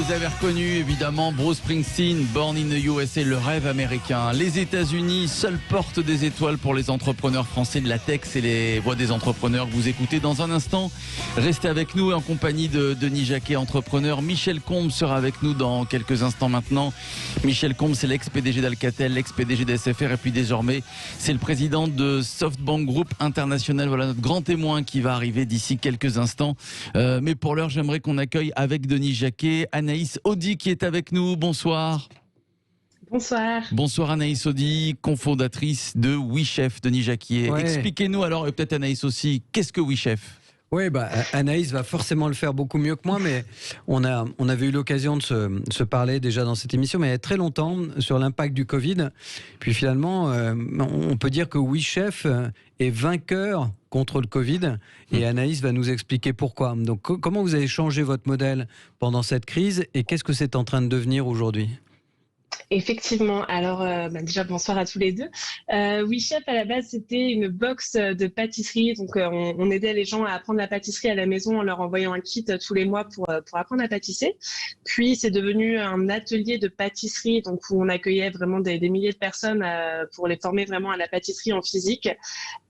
vous avez reconnu évidemment Bruce Springsteen, Born in the USA, le rêve américain. Les États-Unis, seule porte des étoiles pour les entrepreneurs français de la tech, c'est les voix des entrepreneurs que vous écoutez dans un instant. Restez avec nous en compagnie de Denis Jacquet, entrepreneur. Michel Combes sera avec nous dans quelques instants maintenant. Michel Combes, c'est l'ex-PDG d'Alcatel, l'ex-PDG d'SFR et puis désormais, c'est le président de SoftBank Group International. Voilà notre grand témoin qui va arriver d'ici quelques instants. Mais pour l'heure, j'aimerais qu'on accueille avec Denis Jacquet Anaïs Audy qui est avec nous. Bonsoir. Bonsoir. Bonsoir Anaïs Audy, cofondatrice de WeChef. Denis Jacquet, expliquez-nous alors, et peut-être Anaïs aussi, qu'est-ce que WeChef ? Oui, Anaïs va forcément le faire beaucoup mieux que moi, mais on avait eu l'occasion de se parler déjà dans cette émission, mais il y a très longtemps, sur l'impact du Covid. Puis finalement, on peut dire que WeChef est vainqueur contre le Covid, et Anaïs va nous expliquer pourquoi. Donc, comment vous avez changé votre modèle pendant cette crise, et qu'est-ce que c'est en train de devenir aujourd'hui ? Effectivement. Alors, déjà, bonsoir à tous les deux. WeChef, à la base, c'était une box de pâtisserie. Donc, on aidait les gens à apprendre la pâtisserie à la maison en leur envoyant un kit tous les mois pour apprendre à pâtisser. Puis, c'est devenu un atelier de pâtisserie, donc où on accueillait vraiment des milliers de personnes pour les former vraiment à la pâtisserie en physique.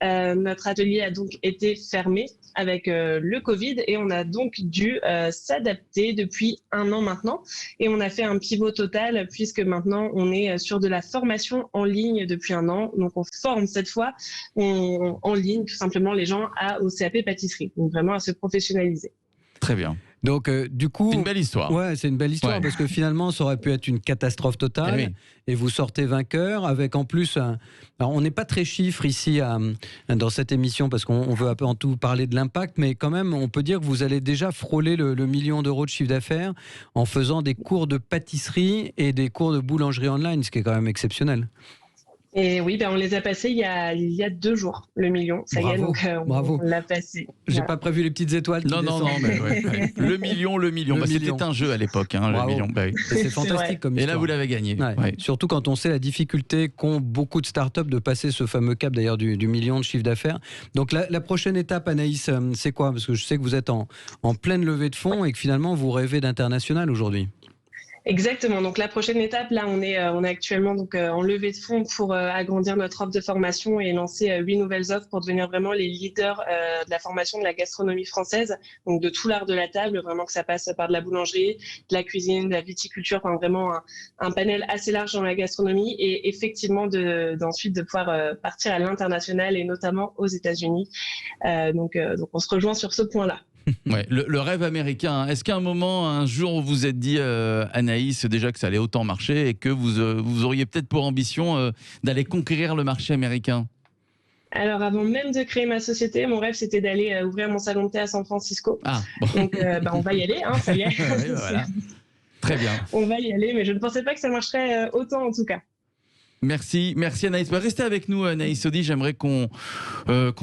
Notre atelier a donc été fermé avec le Covid et on a donc dû s'adapter depuis 1 an maintenant. Et on a fait un pivot total puisque maintenant on est sur de la formation en ligne depuis 1 an. Donc on forme cette fois en ligne tout simplement les gens au CAP pâtisserie. Donc vraiment à se professionnaliser. Très bien. Donc, du coup, c'est une belle histoire. Ouais, c'est une belle histoire parce que finalement, ça aurait pu être une catastrophe totale. Et vous sortez vainqueur avec en plus. Alors, on n'est pas très chiffre ici dans cette émission parce qu'on veut un peu en tout parler de l'impact, mais quand même, on peut dire que vous allez déjà frôler le 1 million d'euros de chiffre d'affaires en faisant des cours de pâtisserie et des cours de boulangerie online, ce qui est quand même exceptionnel. Et oui, on les a passés il y a 2 jours, le 1 million. Ça y est, donc on l'a passé. J'ai pas prévu les petites étoiles. Non, mais le million. C'était un jeu à l'époque, le million. Et c'est fantastique comme histoire. Et là, vous l'avez gagné. Ouais. Surtout quand on sait la difficulté qu'ont beaucoup de startups de passer ce fameux cap d'ailleurs du 1 million de chiffre d'affaires. Donc la prochaine étape, Anaïs, c'est quoi ? Parce que je sais que vous êtes en pleine levée de fonds et que finalement vous rêvez d'international aujourd'hui. Exactement. Donc la prochaine étape, là, on est actuellement donc en levée de fonds pour agrandir notre offre de formation et lancer 8 nouvelles offres pour devenir vraiment les leaders de la formation de la gastronomie française, donc de tout l'art de la table, vraiment que ça passe par de la boulangerie, de la cuisine, de la viticulture, enfin vraiment un panel assez large dans la gastronomie et effectivement d'ensuite de pouvoir partir à l'international et notamment aux États-Unis. Donc on se rejoint sur ce point-là. Ouais, le rêve américain. Est-ce qu'à un jour, vous vous êtes dit, Anaïs, déjà que ça allait autant marcher et que vous auriez peut-être pour ambition d'aller conquérir le marché américain ? Alors, avant même de créer ma société, mon rêve, c'était d'aller ouvrir mon salon de thé à San Francisco. Ah, bon. Donc, on va y aller, ça y est. Voilà. Très bien. On va y aller, mais je ne pensais pas que ça marcherait autant, en tout cas. Merci Anaïs. Restez avec nous, Anaïs Audy. J'aimerais qu'on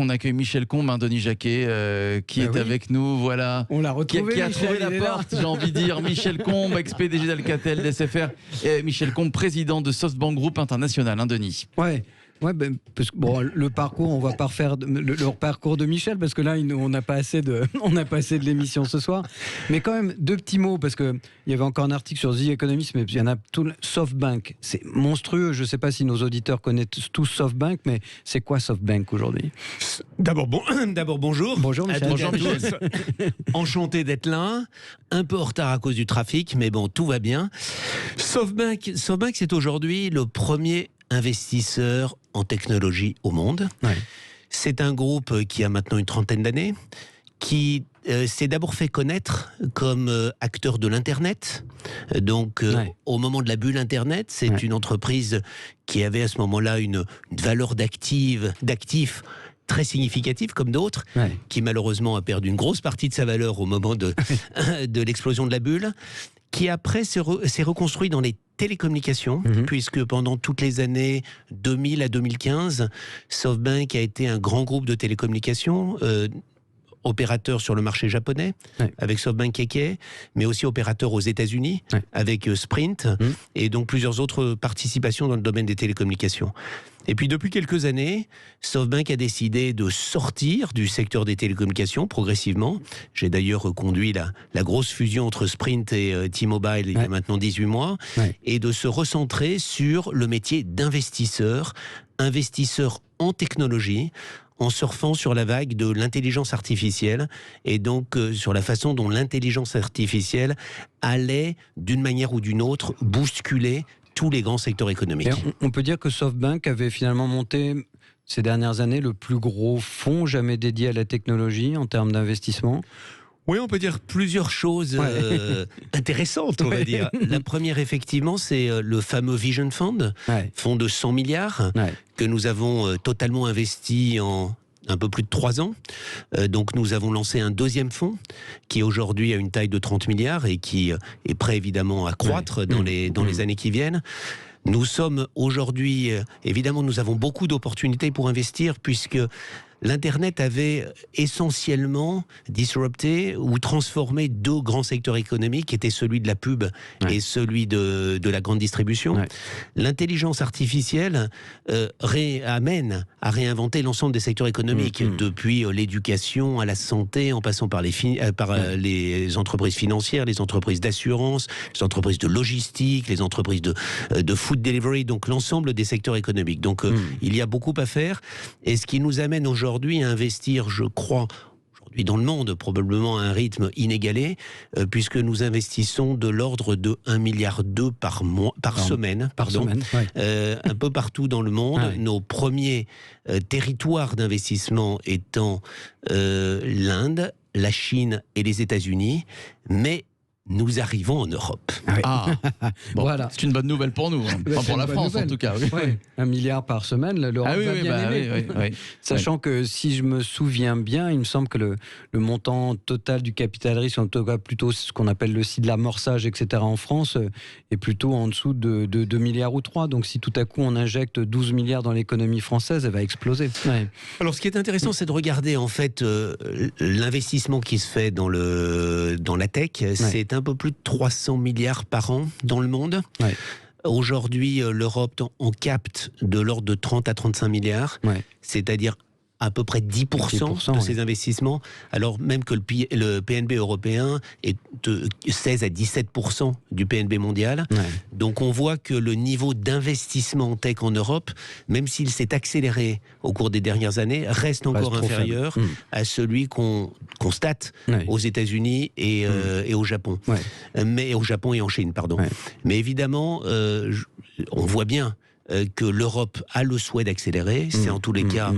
accueille Michel Combes, Denis Jacquet, qui est avec nous. Voilà. On l'a retrouvé. Qui a trouvé la porte, j'ai envie de dire. Michel Combes, ex-PDG d'Alcatel, d'SFR, et Michel Combes, président de SoftBank Group International. Denis. Ouais, parce que le parcours, on va pas refaire le parcours de Michel parce que là, on n'a pas assez de l'émission ce soir. Mais quand même, 2 petits mots parce que il y avait encore un article sur The Economist, mais il y en a tout. SoftBank, c'est monstrueux. Je sais pas si nos auditeurs connaissent tous SoftBank, mais c'est quoi SoftBank aujourd'hui ? D'abord bonjour. Bonjour Michel. Bonjour tous. Enchanté d'être là. Un peu en retard à cause du trafic, mais bon, tout va bien. SoftBank, c'est aujourd'hui le premier investisseur en technologie au monde. Ouais. C'est un groupe qui a maintenant une 30aine d'années, qui s'est d'abord fait connaître comme acteur de l'Internet. Donc, au moment de la bulle Internet, c'est une entreprise qui avait à ce moment-là une valeur d'actifs très significative comme d'autres, qui malheureusement a perdu une grosse partie de sa valeur au moment de l'explosion de la bulle, qui après s'est reconstruit dans les télécommunications, puisque pendant toutes les années 2000 à 2015, SoftBank a été un grand groupe de télécommunications, opérateur sur le marché japonais, avec SoftBank KK, mais aussi opérateur aux États-Unis, avec Sprint, et donc plusieurs autres participations dans le domaine des télécommunications. Et puis depuis quelques années, SoftBank a décidé de sortir du secteur des télécommunications progressivement. J'ai d'ailleurs conduit la grosse fusion entre Sprint et T-Mobile il y a maintenant 18 mois, et de se recentrer sur le métier d'investisseur, investisseur en technologie, en surfant sur la vague de l'intelligence artificielle et donc sur la façon dont l'intelligence artificielle allait, d'une manière ou d'une autre, bousculer tous les grands secteurs économiques. On peut dire que SoftBank avait finalement monté ces dernières années le plus gros fonds jamais dédié à la technologie en termes d'investissement. Oui, on peut dire plusieurs choses intéressantes, on va dire. La première, effectivement, c'est le fameux Vision Fund, fonds de 100 milliards, que nous avons totalement investi en un peu plus de 3 ans. Donc nous avons lancé un deuxième fonds qui aujourd'hui a une taille de 30 milliards et qui est prêt évidemment à croître dans les années qui viennent. Nous sommes aujourd'hui, évidemment, nous avons beaucoup d'opportunités pour investir puisque l'Internet avait essentiellement disrupté ou transformé 2 grands secteurs économiques, qui étaient celui de la pub et celui de la grande distribution. L'intelligence artificielle amène à réinventer l'ensemble des secteurs économiques, depuis l'éducation à la santé, en passant par les entreprises financières, les entreprises d'assurance, les entreprises de logistique, les entreprises de food delivery, donc l'ensemble des secteurs économiques. Donc il y a beaucoup à faire, et ce qui nous amène aujourd'hui à investir, je crois, aujourd'hui dans le monde, probablement à un rythme inégalé, puisque nous investissons de l'ordre de 1,2 milliard par semaine. Un peu partout dans le monde. Nos premiers territoires d'investissement étant l'Inde, la Chine et les États-Unis, mais nous arrivons en Europe. Voilà. C'est une bonne nouvelle pour nous, enfin pour la France en tout cas. 1 milliard par semaine, l'Europe va bien aimer. Sachant que si je me souviens bien, il me semble que le montant total du capital risque, en tout cas plutôt ce qu'on appelle le site de l'amorçage, etc. en France, est plutôt en dessous de 2 milliards ou 3. Donc si tout à coup on injecte 12 milliards dans l'économie française, elle va exploser. Alors ce qui est intéressant, c'est de regarder en fait l'investissement qui se fait dans la tech. C'est un peu plus de 300 milliards par an dans le monde. Aujourd'hui, l'Europe en capte de l'ordre de 30 à 35 milliards, c'est-à-dire à peu près 10% de ces investissements, alors même que le PNB européen est de 16 à 17% du PNB mondial. Donc on voit que le niveau d'investissement en tech en Europe, même s'il s'est accéléré au cours des dernières années, reste encore inférieur à celui qu'on constate aux États-Unis et au Japon. Mais au Japon et en Chine, pardon. Mais évidemment, on voit bien que l'Europe a le souhait d'accélérer. C'est en tous les cas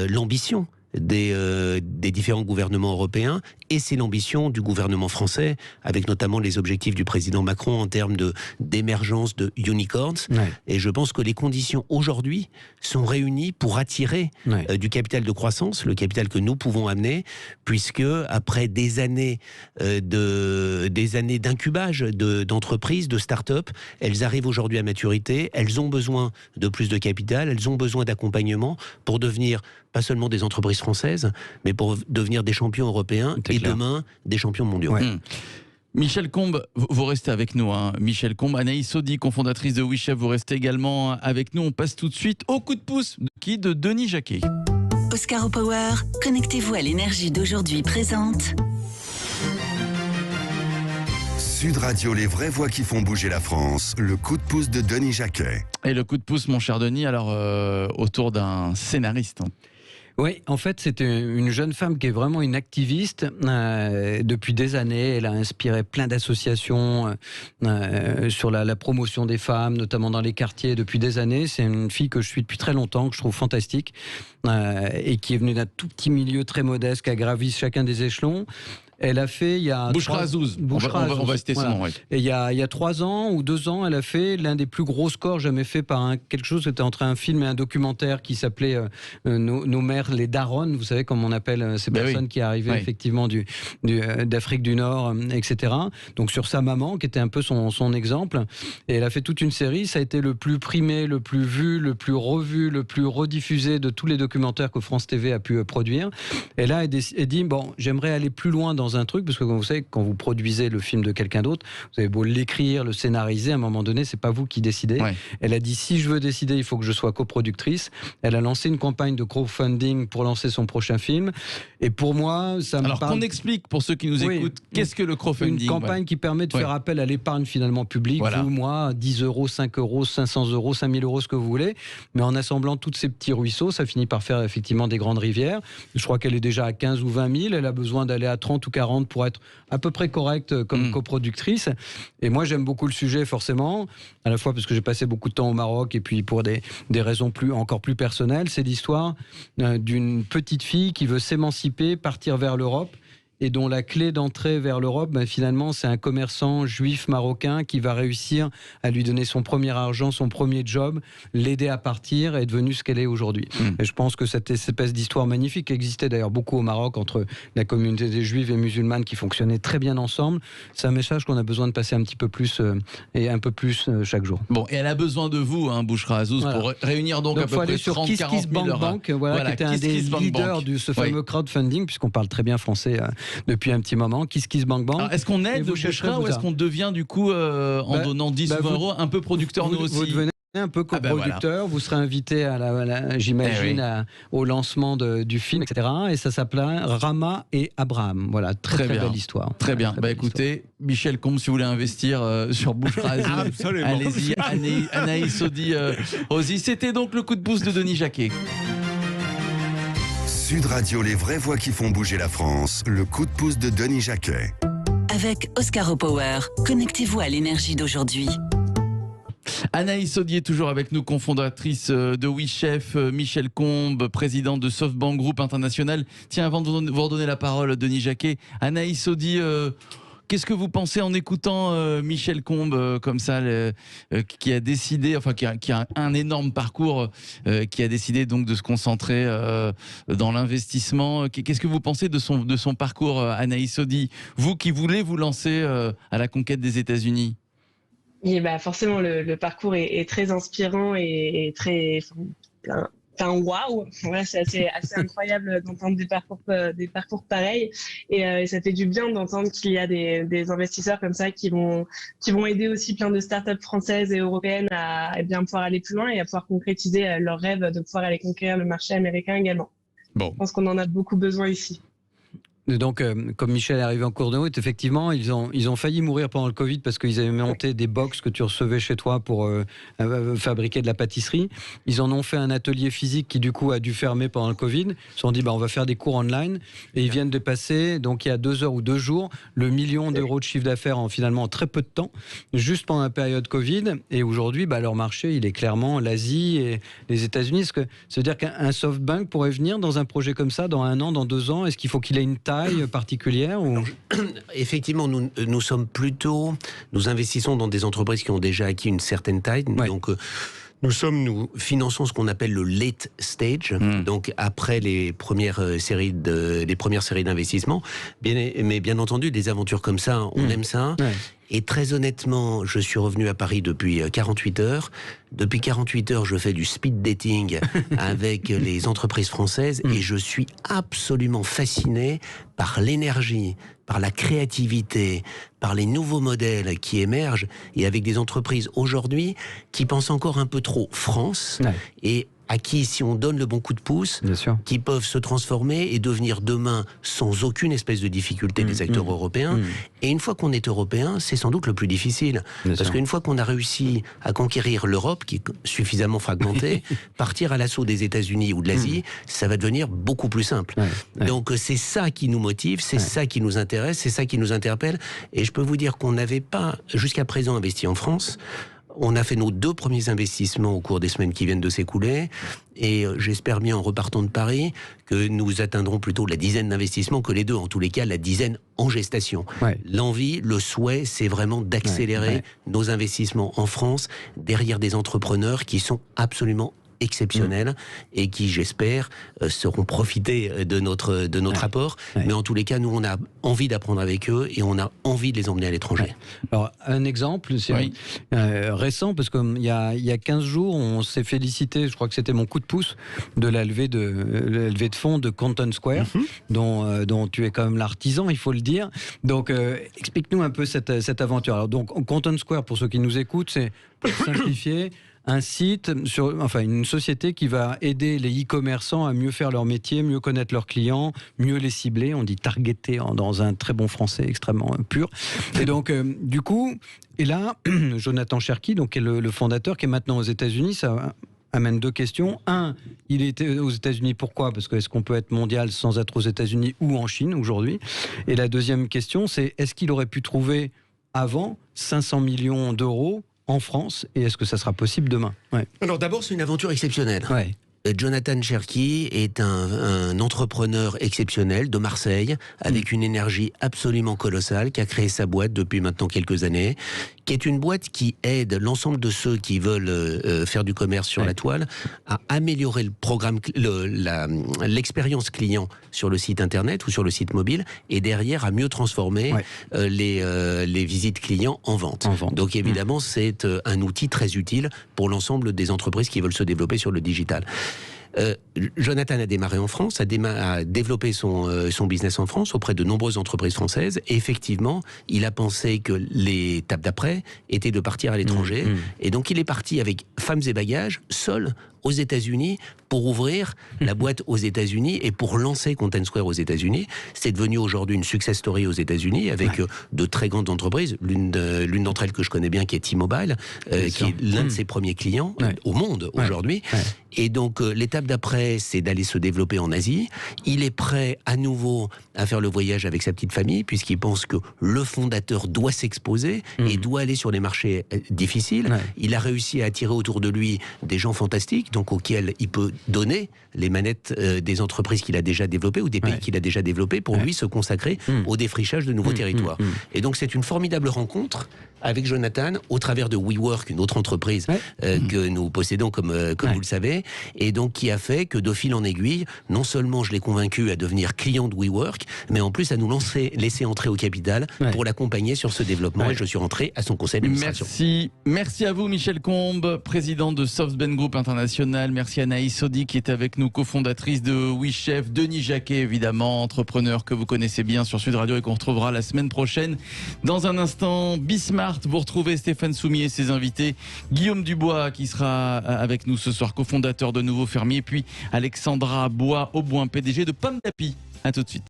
l'ambition des différents gouvernements européens, et c'est l'ambition du gouvernement français, avec notamment les objectifs du président Macron en termes d'émergence de unicorns. Et je pense que les conditions aujourd'hui sont réunies pour attirer du capital de croissance, le capital que nous pouvons amener, puisque après des années d'incubage d'entreprises, de start-up, elles arrivent aujourd'hui à maturité, elles ont besoin de plus de capital, elles ont besoin d'accompagnement pour devenir pas seulement des entreprises françaises, mais pour devenir des champions européens et demain des champions mondiaux. Michel Combes, vous restez avec nous. Michel Combes, Anaïs Saudy, cofondatrice de WeChef, vous restez également avec nous. On passe tout de suite au coup de pouce de Denis Jacquet. Oscar Power, connectez-vous à l'énergie d'aujourd'hui présente. Sud Radio, les vraies voix qui font bouger la France. Le coup de pouce de Denis Jacquet. Et le coup de pouce, mon cher Denis, alors autour d'un scénariste. Oui, en fait, c'était une jeune femme qui est vraiment une activiste. Depuis des années, elle a inspiré plein d'associations sur la promotion des femmes, notamment dans les quartiers, depuis des années. C'est une fille que je suis depuis très longtemps, que je trouve fantastique, et qui est venue d'un tout petit milieu très modeste, qui a gravi chacun des échelons. Elle a fait il y a Bouchra Azouz. On va citer son nom. Ouais. Et il y a 3 ans ou 2 ans, elle a fait l'un des plus gros scores jamais fait par quelque chose. C'était entre un film et un documentaire qui s'appelait Nos mères, les daronnes. Vous savez comme on appelle ces personnes qui arrivaient effectivement d'Afrique du Nord, etc. Donc sur sa maman, qui était un peu son exemple. Et elle a fait toute une série. Ça a été le plus primé, le plus vu, le plus revu, le plus rediffusé de tous les documentaires que France TV a pu produire. Et là, elle dit bon, j'aimerais aller plus loin dans un truc, parce que vous savez, quand vous produisez le film de quelqu'un d'autre, vous avez beau l'écrire, le scénariser, à un moment donné, c'est pas vous qui décidez. Ouais. Elle a dit si je veux décider, il faut que je sois coproductrice. Elle a lancé une campagne de crowdfunding pour lancer son prochain film. Et pour moi, ça me parle... qu'on explique pour ceux qui nous écoutent, qu'est-ce que le crowdfunding? Une campagne qui permet de faire appel à l'épargne finalement publique. Vous, moi, 10 €, 5 €, 500 €, 5000 €, ce que vous voulez. Mais en assemblant tous ces petits ruisseaux, ça finit par faire effectivement des grandes rivières. Je crois qu'elle est déjà à 15 ou 20 000. Elle a besoin d'aller à 30 ou 40 pour être à peu près correcte comme coproductrice. Et moi, j'aime beaucoup le sujet, forcément, à la fois parce que j'ai passé beaucoup de temps au Maroc et puis pour des raisons encore plus personnelles. C'est l'histoire d'une petite fille qui veut s'émanciper, partir vers l'Europe, et dont la clé d'entrée vers l'Europe, finalement, c'est un commerçant juif marocain qui va réussir à lui donner son premier argent, son premier job, l'aider à partir et est devenue ce qu'elle est aujourd'hui. Et je pense que cette espèce d'histoire magnifique existait d'ailleurs beaucoup au Maroc entre la communauté des juifs et musulmanes qui fonctionnaient très bien ensemble. C'est un message qu'on a besoin de passer un petit peu plus et un peu plus chaque jour. Bon, et elle a besoin de vous, Bouchra Azouz, pour réunir donc à peu près 30-40 000 euros. Qui était un des leaders de ce fameux crowdfunding, puisqu'on parle très bien français depuis un petit moment. KissKissBankBank. Alors, est-ce qu'on aide Bouchra ou est-ce qu'on devient du coup en donnant 10 ou 20 euros un peu producteur nous aussi? Vous devenez un peu coproducteur, vous serez invité j'imagine au lancement du film, etc. Et ça s'appelle Rama et Abraham. Voilà, très belle histoire. Très bien. Écoutez, Michel Combes, si vous voulez investir sur Bouchra Azouz, allez-y. Anaïs Sodi-Rosy. C'était donc le coup de pouce de Denis Jacquet. Sud Radio, les vraies voix qui font bouger la France. Le coup de pouce de Denis Jacquet. Avec Oscar Power, connectez-vous à l'énergie d'aujourd'hui. Anaïs Sodi est toujours avec nous, cofondatrice de WeChef, Michel Combes, président de SoftBank Group International. Tiens, avant de vous redonner la parole, Denis Jacquet, Anaïs Sodi, qu'est-ce que vous pensez en écoutant Michel Combes comme ça, qui a décidé, qui a un énorme parcours, qui a décidé donc de se concentrer dans l'investissement. Qu'est-ce que vous pensez de son parcours, Anaïs Sodi, vous qui voulez vous lancer à la conquête des États-Unis? Et forcément, le parcours est très inspirant et très waouh, voilà, c'est assez incroyable d'entendre des parcours pareils et ça fait du bien d'entendre qu'il y a des investisseurs comme ça qui vont aider aussi plein de startups françaises et européennes à bien pouvoir aller plus loin et à pouvoir concrétiser leur rêve de pouvoir aller conquérir le marché américain également. Bon. Je pense qu'on en a beaucoup besoin ici. Donc, comme Michel est arrivé en cours de route, effectivement, ils ont failli mourir pendant le Covid parce qu'ils avaient monté des box que tu recevais chez toi pour fabriquer de la pâtisserie. Ils en ont fait un atelier physique qui, du coup, a dû fermer pendant le Covid. Ils se sont dit, on va faire des cours online. Et ils viennent de passer, donc il y a 2 heures ou 2 jours, le 1 million d'euros de chiffre d'affaires en finalement très peu de temps, juste pendant la période Covid. Et aujourd'hui, leur marché, il est clairement l'Asie et les États-Unis. Est-ce que ça veut dire qu'un SoftBank pourrait venir dans un projet comme ça dans 1 an, dans 2 ans? Est-ce qu'il faut qu'il ait une taille particulière ou... Effectivement, nous sommes plutôt... Nous investissons dans des entreprises qui ont déjà acquis une certaine taille. Ouais. Donc, nous finançons ce qu'on appelle le late stage, donc après les premières séries d'investissement. Mais bien entendu, des aventures comme ça, on aime ça. Ouais. Et très honnêtement, je suis revenu à Paris depuis 48 heures. Depuis 48 heures, je fais du speed dating avec les entreprises françaises et je suis absolument fasciné par l'énergie, par la créativité, par les nouveaux modèles qui émergent et avec des entreprises aujourd'hui qui pensent encore un peu trop France et à qui, si on donne le bon coup de pouce, qui peuvent se transformer et devenir demain sans aucune espèce de difficulté des acteurs européens. Et une fois qu'on est européen, c'est sans doute le plus difficile. Parce qu'une fois qu'on a réussi à conquérir l'Europe, qui est suffisamment fragmentée, partir à l'assaut des États-Unis ou de l'Asie, ça va devenir beaucoup plus simple. Donc c'est ça qui nous motive, c'est ça qui nous intéresse, c'est ça qui nous interpelle. Et je peux vous dire qu'on n'avait pas, jusqu'à présent, investi en France. On a fait nos 2 premiers investissements au cours des semaines qui viennent de s'écouler. Et j'espère bien, en repartant de Paris, que nous atteindrons plutôt la dizaine d'investissements que les 2. En tous les cas, la dizaine en gestation. Ouais. L'envie, le souhait, c'est vraiment d'accélérer nos investissements en France derrière des entrepreneurs qui sont absolument exceptionnels et qui, j'espère, seront profités de notre apport. Mais en tous les cas, nous, on a envie d'apprendre avec eux et on a envie de les emmener à l'étranger. Alors, un exemple, c'est récent, parce qu'il y a 15 jours, on s'est félicité, je crois que c'était mon coup de pouce, de la levée de fonds de Content Square, dont tu es quand même l'artisan, il faut le dire. Donc, explique-nous un peu cette aventure. Alors, donc, Content Square, pour ceux qui nous écoutent, c'est, pour simplifier, un site, une société qui va aider les e-commerçants à mieux faire leur métier, mieux connaître leurs clients, mieux les cibler. On dit targeter dans un très bon français extrêmement pur. Et donc, du coup, et là, Jonathan Cherki, donc, qui est le fondateur, qui est maintenant aux États-Unis, ça amène 2 questions. Un, il était aux États-Unis, pourquoi ? Parce que est-ce qu'on peut être mondial sans être aux États-Unis ou en Chine aujourd'hui ? Et la deuxième question, c'est est-ce qu'il aurait pu trouver avant 500 millions d'euros en France, et est-ce que ça sera possible demain ? Alors d'abord, c'est une aventure exceptionnelle. Jonathan Cherki est un entrepreneur exceptionnel de Marseille, avec une énergie absolument colossale, qui a créé sa boîte depuis maintenant quelques années, qui est une boîte qui aide l'ensemble de ceux qui veulent faire du commerce sur la toile à améliorer le programme, l'expérience client sur le site internet ou sur le site mobile, et derrière à mieux transformer les visites clients en vente. Donc évidemment, c'est un outil très utile pour l'ensemble des entreprises qui veulent se développer sur le digital. Jonathan a démarré en France, a développé son business en France auprès de nombreuses entreprises françaises, et effectivement, il a pensé que l'étape d'après était de partir à l'étranger, et donc il est parti avec femmes et bagages, seul, aux États-Unis, pour ouvrir la boîte aux États-Unis et pour lancer Content Square aux États-Unis. C'est devenu aujourd'hui une success story aux États-Unis avec de très grandes entreprises. L'une d'entre elles que je connais bien, qui est T-Mobile, qui est l'un de ses premiers clients au monde aujourd'hui. Et donc l'étape d'après, c'est d'aller se développer en Asie. Il est prêt à nouveau à faire le voyage avec sa petite famille, puisqu'il pense que le fondateur doit s'exposer et doit aller sur les marchés difficiles. Il a réussi à attirer autour de lui des gens fantastiques, donc auxquels il peut donner les manettes des entreprises qu'il a déjà développées ou des pays qu'il a déjà développés pour lui se consacrer au défrichage de nouveaux territoires. Et donc c'est une formidable rencontre avec Jonathan au travers de WeWork, une autre entreprise que nous possédons comme vous le savez, et donc qui a fait que de fil en aiguille, non seulement je l'ai convaincu à devenir client de WeWork, mais en plus à nous laisser entrer au capital pour l'accompagner sur ce développement, et je suis rentré à son conseil d'administration. Merci à vous Michel Combe, président de SoftBank Group International. Merci à Anaïs Sodi qui est avec nous, cofondatrice de WeChef, Denis Jacquet évidemment, entrepreneur que vous connaissez bien sur Sud Radio et qu'on retrouvera la semaine prochaine. Dans un instant, Bismart, vous retrouvez Stéphane Soumier et ses invités, Guillaume Dubois qui sera avec nous ce soir, cofondateur de Nouveau Fermier, puis Alexandra Bois-Auboin, PDG de Pomme d'Api. À tout de suite.